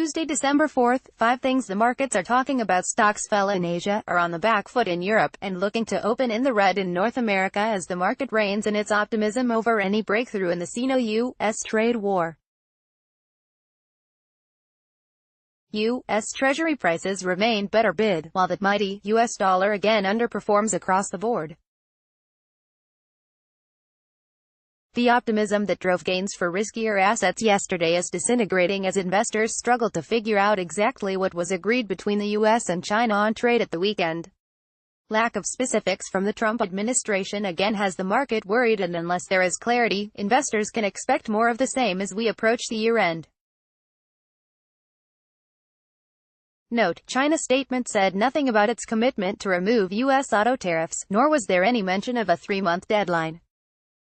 Tuesday, December 4th, 5 things the markets are talking about. Stocks fell in Asia, are on the back foot in Europe, and looking to open in the red in North America as the market reins in its optimism over any breakthrough in the Sino-US trade war. U.S. Treasury prices remain better bid, while the mighty U.S. dollar again underperforms across the board. The optimism that drove gains for riskier assets yesterday is disintegrating as investors struggle to figure out exactly what was agreed between the U.S. and China on trade at the weekend. Lack of specifics from the Trump administration again has the market worried, and unless there is clarity, investors can expect more of the same as we approach the year-end. Note: China's statement said nothing about its commitment to remove U.S. auto tariffs, nor was there any mention of a 3-month deadline.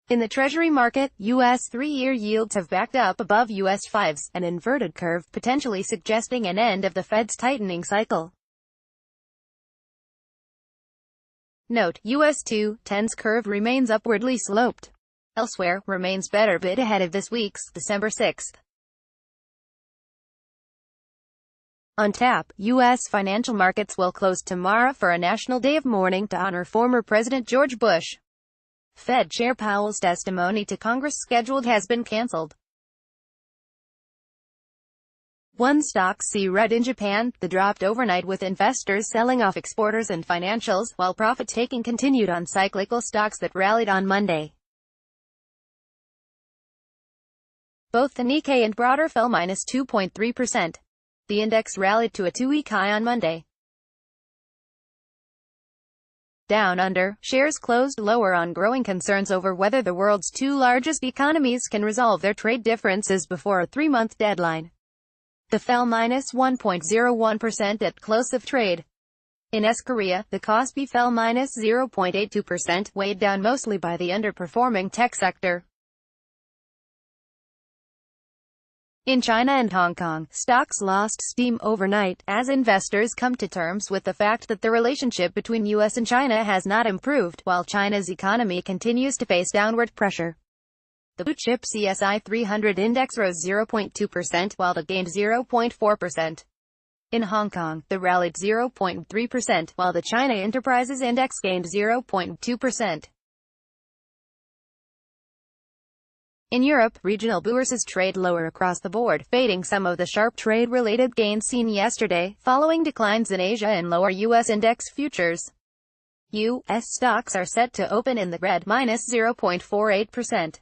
In the Treasury market, U.S. 3-year yields have backed up above U.S. 5s, an inverted curve potentially suggesting an end of the Fed's tightening cycle. Note: U.S. 2-10s curve remains upwardly sloped. Elsewhere, remains better bid ahead of this week's, December 6th. On tap, U.S. financial markets will close tomorrow for a national day of mourning to honor former President George Bush. Fed Chair Powell's testimony to Congress scheduled has been canceled. One stocks see red in Japan. The dropped overnight with investors selling off exporters and financials, while profit-taking continued on cyclical stocks that rallied on Monday. Both the Nikkei and broader fell -2.3%. The index rallied to a 2-week high on Monday. Down under, shares closed lower on growing concerns over whether the world's 2 largest economies can resolve their trade differences before a 3-month deadline. The fell -1.01% at close of trade. In Korea, the Kospi fell -0.82%, weighed down mostly by the underperforming tech sector. In China and Hong Kong, stocks lost steam overnight, as investors come to terms with the fact that the relationship between U.S. and China has not improved, while China's economy continues to face downward pressure. The blue-chip CSI 300 index rose 0.2%, while it gained 0.4%. In Hong Kong, the rallied 0.3%, while the China Enterprises Index gained 0.2%. In Europe, regional bourses trade lower across the board, fading some of the sharp trade-related gains seen yesterday, following declines in Asia and lower U.S. index futures. U.S. stocks are set to open in the red, -0.48%.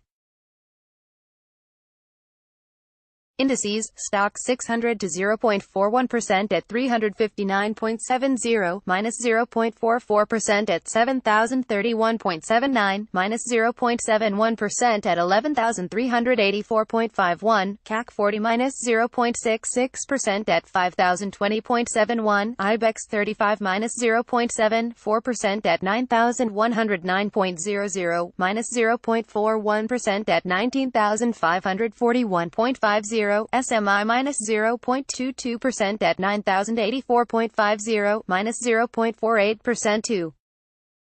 Indices, stock 600 to 0.41% at 359.70, -0.44% at 7,031.79, -0.71% at 11,384.51, CAC 40 -0.66% at 5,020.71, IBEX 35 -0.74% at 9,109.00, -0.41% at 19,541.50, SMI -0.22% at 9,084.50, -0.48% too.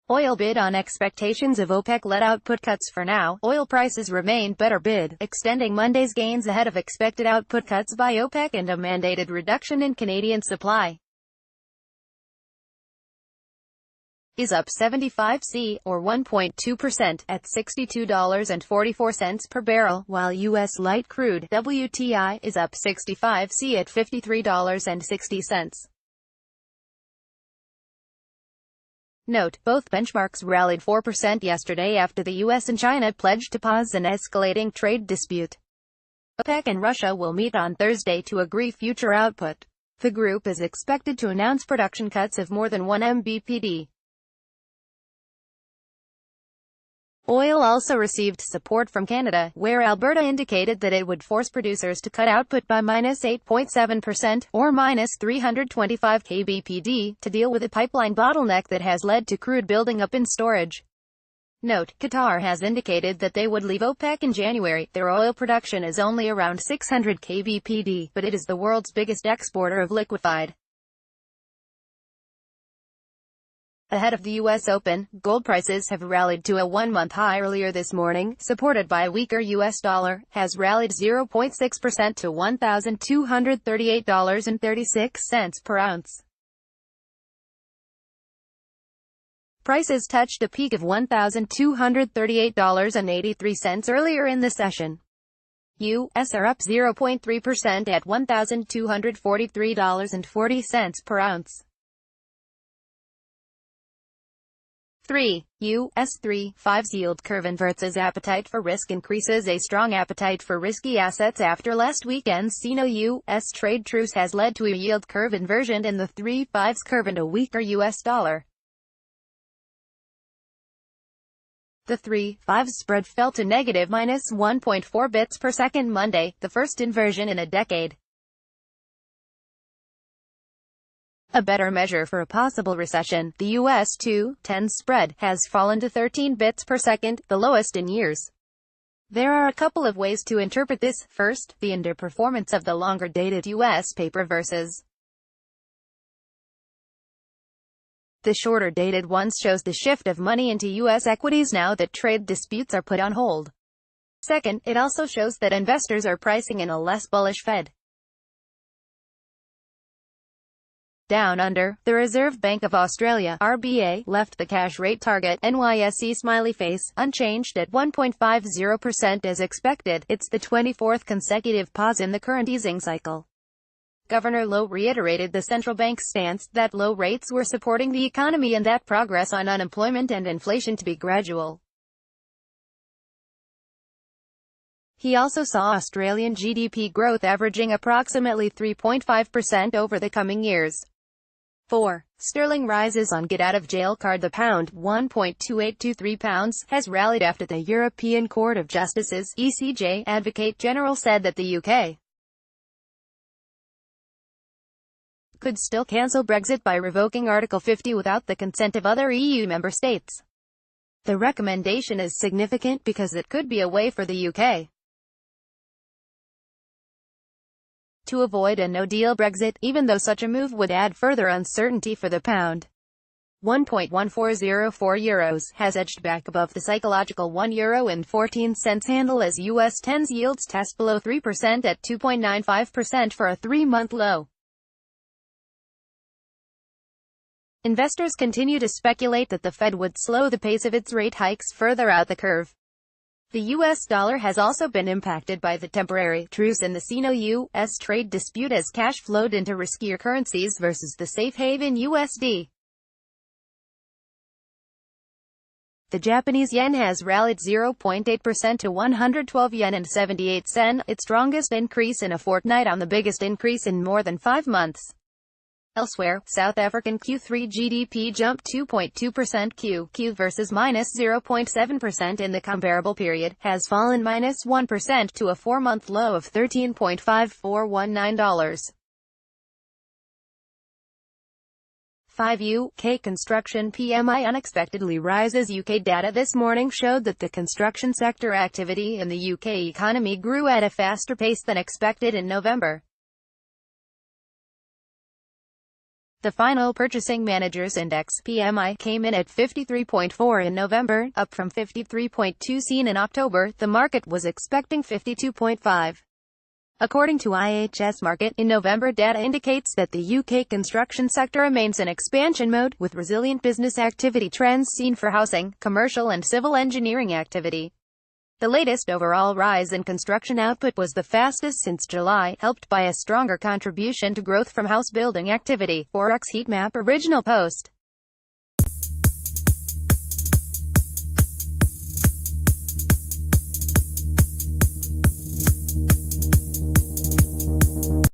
Oil bid on expectations of OPEC-led output cuts. For now, oil prices remain better bid, extending Monday's gains ahead of expected output cuts by OPEC and a mandated reduction in Canadian supply. Is up 75 cents, or 1.2%, at $62.44 per barrel, while U.S. light crude, WTI, is up 65 cents at $53.60. Note: both benchmarks rallied 4% yesterday after the U.S. and China pledged to pause an escalating trade dispute. OPEC and Russia will meet on Thursday to agree future output. The group is expected to announce production cuts of more than 1 mbpd. Oil also received support from Canada, where Alberta indicated that it would force producers to cut output by -8.7%, or -325 kbpd, to deal with a pipeline bottleneck that has led to crude building up in storage. Note: Qatar has indicated that they would leave OPEC in January. Their oil production is only around 600 kbpd, but it is the world's biggest exporter of liquefied Ahead of the U.S. Open, gold prices have rallied to a one-month high earlier this morning, supported by a weaker U.S. dollar, has rallied 0.6% to $1,238.36 per ounce. Prices touched a peak of $1,238.83 earlier in the session. U.S. are up 0.3% at $1,243.40 per ounce. 3. U.S. 3/5s yield curve inverts as appetite for risk increases. A strong appetite for risky assets after last weekend's Sino-U.S. trade truce has led to a yield curve inversion in the 3/5s curve and a weaker U.S. dollar. The 3/5 spread fell to negative -1.4 bits per second Monday, the first inversion in a decade. A better measure for a possible recession, the U.S. 2-10 spread has fallen to 13 bits per second, the lowest in years. There are a couple of ways to interpret this. First, the underperformance of the longer-dated U.S. paper versus the shorter-dated ones shows the shift of money into U.S. equities now that trade disputes are put on hold. Second, it also shows that investors are pricing in a less bullish Fed. Down under, the Reserve Bank of Australia (RBA) left the cash rate target, NYSE smiley face, unchanged at 1.50% as expected. It's the 24th consecutive pause in the current easing cycle. Governor Lowe reiterated the central bank's stance that low rates were supporting the economy and that progress on unemployment and inflation to be gradual. He also saw Australian GDP growth averaging approximately 3.5% over the coming years. 4. Sterling rises on get-out-of-jail card. The pound, £1.2823, has rallied after the European Court of Justice's (ECJ) Advocate General said that the UK could still cancel Brexit by revoking Article 50 without the consent of other EU member states. The recommendation is significant because it could be a way for the UK to avoid a no-deal Brexit, even though such a move would add further uncertainty for the pound. €1.1404 has edged back above the psychological €1.14 handle as US 10s yields test below 3% at 2.95% for a three-month low. Investors continue to speculate that the Fed would slow the pace of its rate hikes further out the curve. The U.S. dollar has also been impacted by the temporary truce in the Sino-U.S. trade dispute as cash flowed into riskier currencies versus the safe haven USD. The Japanese yen has rallied 0.8% to 112 yen and 78 sen, its strongest increase in a fortnight on the biggest increase in more than 5 months. Elsewhere, South African Q3 GDP jumped 2.2% Q/Q versus -0.7% in the comparable period, has fallen -1% to a 4-month low of $13.5419. 5. UK construction PMI unexpectedly rises. UK data this morning showed that the construction sector activity in the UK economy grew at a faster pace than expected in November. The final Purchasing Managers' Index (PMI) came in at 53.4 in November, up from 53.2 seen in October. The market was expecting 52.5. According to IHS Markit, in November data indicates that the UK construction sector remains in expansion mode, with resilient business activity trends seen for housing, commercial and civil engineering activity. The latest overall rise in construction output was the fastest since July, helped by a stronger contribution to growth from house building activity. Forex heat map original post.